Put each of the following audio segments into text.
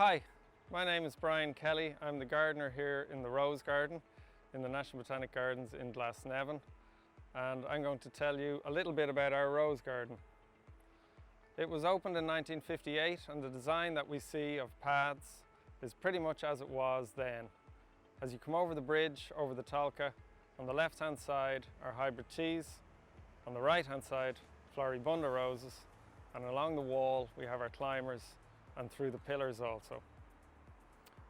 Hi, my name is Brian Kelly. I'm the gardener here in the Rose Garden in the National Botanic Gardens in Glasnevin, and I'm going to tell you a little bit about our rose garden. It was opened in 1958 and the design that we see of paths is pretty much as it was then. As you come over the bridge, over the Tolka, on the left hand side are hybrid teas, on the right hand side floribunda roses, and along the wall we have our climbers and through the pillars also.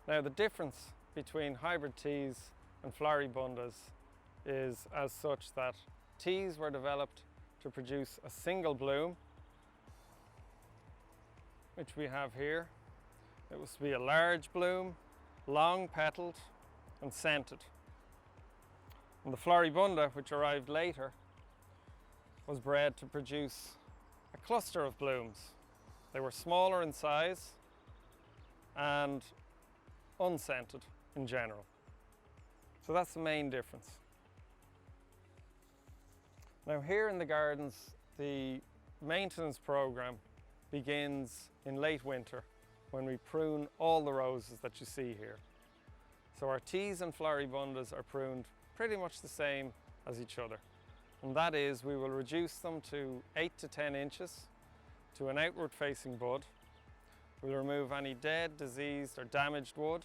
Now the difference between hybrid teas and floribundas is as such that teas were developed to produce a single bloom, which we have here. It was to be a large bloom, long petaled and scented. And the floribunda, which arrived later, was bred to produce a cluster of blooms. They were smaller in size and unscented in general. So that's the main difference. Now here in the gardens, the maintenance program begins in late winter when we prune all the roses that you see here. So our teas and floribundas are pruned pretty much the same as each other. And that is, we will reduce them to 8 to 10 inches to an outward facing bud. We'll remove any dead, diseased or damaged wood.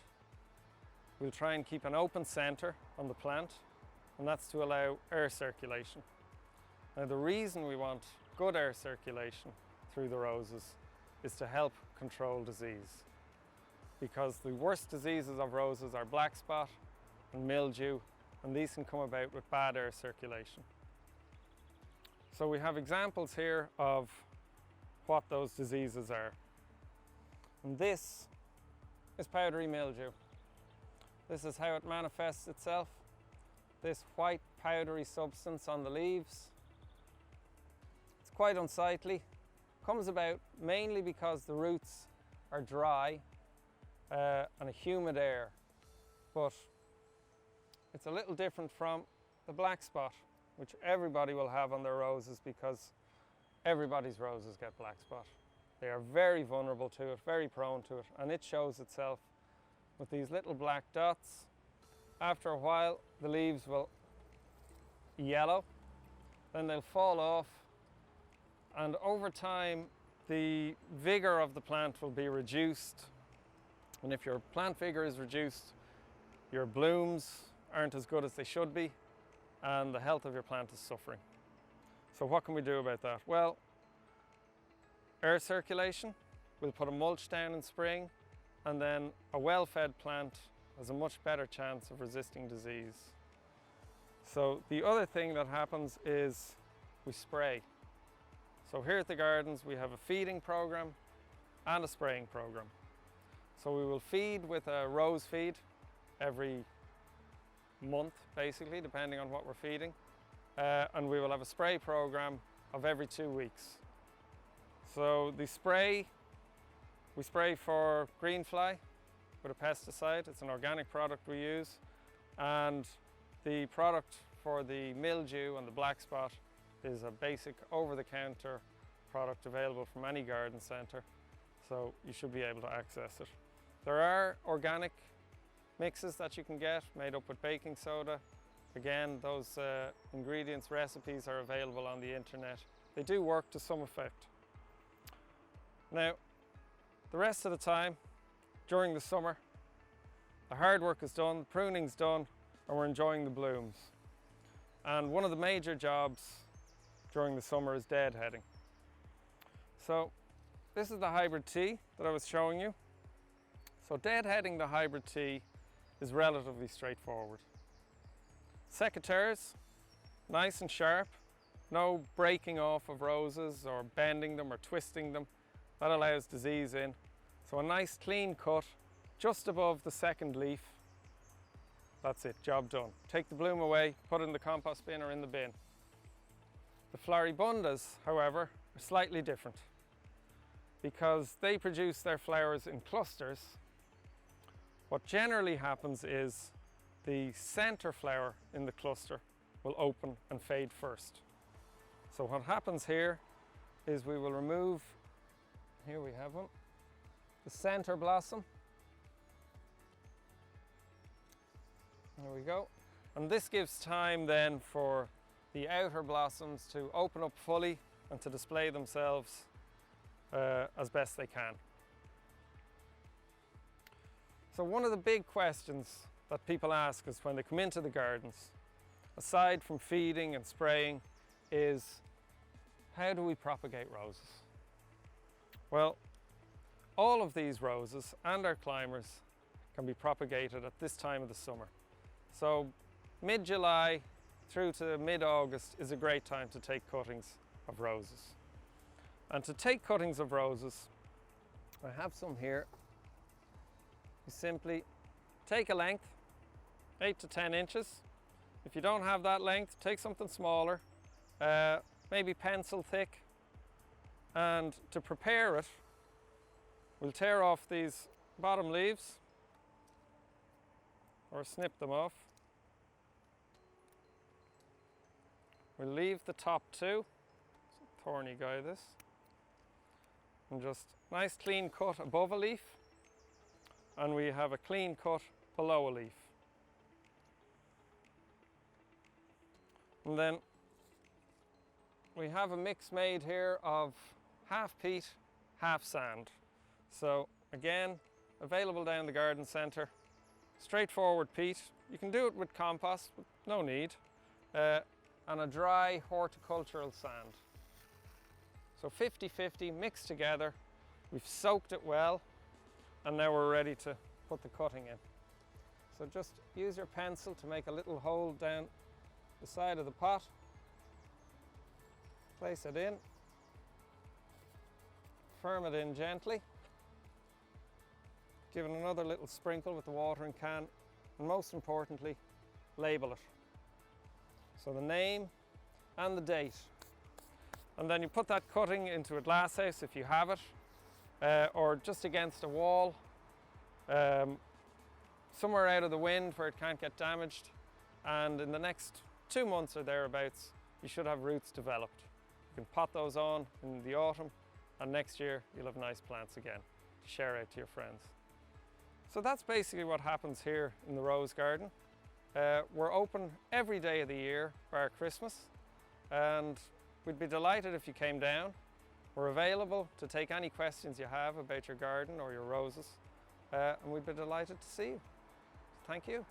We'll try and keep an open centre on the plant, and that's to allow air circulation. Now the reason we want good air circulation through the roses is to help control disease, because the worst diseases of roses are black spot and mildew, and these can come about with bad air circulation. So we have examples here of what those diseases are. And this is powdery mildew. This is how it manifests itself. This white powdery substance on the leaves. It's quite unsightly. Comes about mainly because the roots are dry and a humid air. But it's a little different from the black spot, which everybody will have on their roses, because everybody's roses get black spot. They are very vulnerable to it, very prone to it, and it shows itself with these little black dots. After a while, the leaves will yellow, then they'll fall off, and over time, the vigor of the plant will be reduced. And if your plant vigor is reduced, your blooms aren't as good as they should be, and the health of your plant is suffering. So what can we do about that? Well, air circulation. We'll put a mulch down in spring, and then a well-fed plant has a much better chance of resisting disease. So the other thing that happens is we spray. So here at the gardens we have a feeding program and a spraying program. So we will feed with a rose feed every month, basically, depending on what we're feeding. And we will have a spray program of every 2 weeks. So the spray, we spray for green fly with a pesticide. It's an organic product we use. And the product for the mildew and the black spot is a basic over-the-counter product available from any garden centre. So you should be able to access it. There are organic mixes that you can get made up with baking soda. Again, those ingredients, recipes are available on the internet. They do work to some effect. Now, the rest of the time, during the summer, the hard work is done, the pruning's done, and we're enjoying the blooms. And one of the major jobs during the summer is deadheading. So, this is the hybrid tea that I was showing you. So deadheading the hybrid tea is relatively straightforward. Secateurs, nice and sharp, no breaking off of roses or bending them or twisting them. That allows disease in. So a nice clean cut just above the second leaf. That's it, job done. Take the bloom away, put it in the compost bin or in the bin. The floribundas, however, are slightly different because they produce their flowers in clusters. What generally happens is the center flower in the cluster will open and fade first. So what happens here is we will remove, here we have one, the center blossom, There we go. And this gives time then for the outer blossoms to open up fully and to display themselves as best they can. So one of the big questions that people ask us when they come into the gardens, aside from feeding and spraying, is how do we propagate roses? Well, all of these roses and our climbers can be propagated at this time of the summer. So mid-July through to mid-August is a great time to take cuttings of roses. And to take cuttings of roses, I have some here. You simply take a length, 8 to 10 inches. If you don't have that length, take something smaller, maybe pencil thick. And to prepare it, we'll tear off these bottom leaves or snip them off. We'll leave the top two. It's a thorny guy, this. And just nice clean cut above a leaf. And we have a clean cut below a leaf. And then we have a mix made here of half peat, half sand. So again, available down the garden centre. Straightforward peat. You can do it with compost, but no need. And a dry horticultural sand. So 50-50 mixed together. We've soaked it well, and now we're ready to put the cutting in. So just use your pencil to make a little hole down the side of the pot. Place it in. Firm it in gently. Give it another little sprinkle with the watering can, and most importantly, label it. So the name and the date. And then you put that cutting into a glass house if you have it, or just against a wall, somewhere out of the wind where it can't get damaged. And in the next 2 months or thereabouts, you should have roots developed. You can pot those on in the autumn, and next year you'll have nice plants again to share out to your friends. So that's basically what happens here in the rose garden. We're open every day of the year bar Christmas, and we'd be delighted if you came down. We're available to take any questions you have about your garden or your roses, and we'd be delighted to see you. Thank you.